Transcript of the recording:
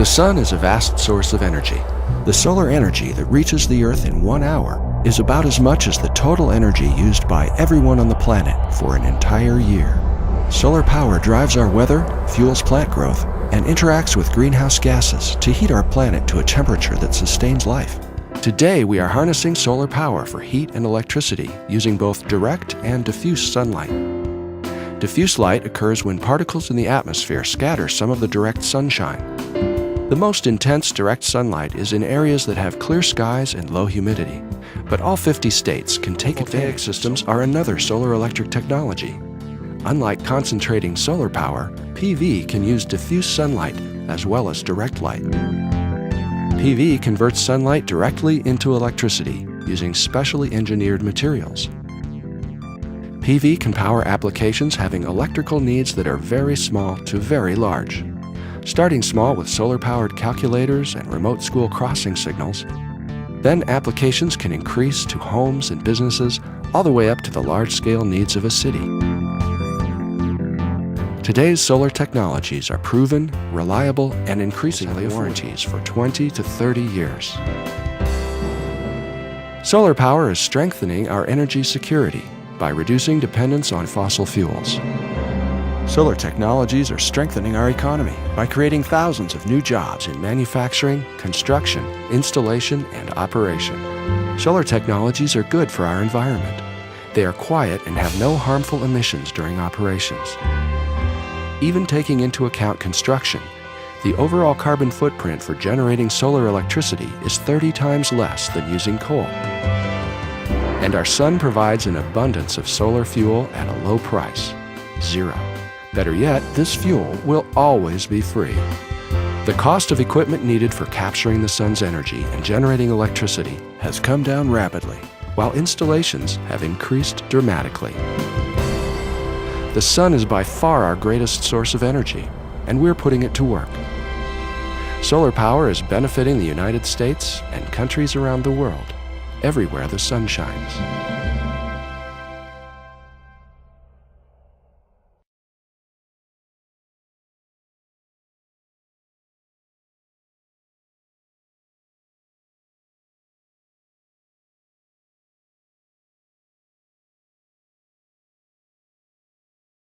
The sun is a vast source of energy. The solar energy that reaches the Earth in 1 hour is about as much as the total energy used by everyone on the planet for an entire year. Solar power drives our weather, fuels plant growth, and interacts with greenhouse gases to heat our planet to a temperature that sustains life. Today, we are harnessing solar power for heat and electricity using both direct and diffuse sunlight. Diffuse light occurs when particles in the atmosphere scatter some of the direct sunshine. The most intense direct sunlight is in areas that have clear skies and low humidity, but all 50 states can take advantage. Voltaic systems are another solar electric technology. Unlike concentrating solar power, PV can use diffuse sunlight as well as direct light. PV converts sunlight directly into electricity using specially engineered materials. PV can power applications having electrical needs that are very small to very large. Starting small with solar-powered calculators and remote school crossing signals, then applications can increase to homes and businesses all the way up to the large-scale needs of a city. Today's solar technologies are proven, reliable, and increasingly warranties for 20 to 30 years. Solar power is strengthening our energy security by reducing dependence on fossil fuels. Solar technologies are strengthening our economy by creating thousands of new jobs in manufacturing, construction, installation, and operation. Solar technologies are good for our environment. They are quiet and have no harmful emissions during operations. Even taking into account construction, the overall carbon footprint for generating solar electricity is 30 times less than using coal. And our sun provides an abundance of solar fuel at a low price, zero. Better yet, this fuel will always be free. The cost of equipment needed for capturing the sun's energy and generating electricity has come down rapidly, while installations have increased dramatically. The sun is by far our greatest source of energy, and we're putting it to work. Solar power is benefiting the United States and countries around the world, everywhere the sun shines.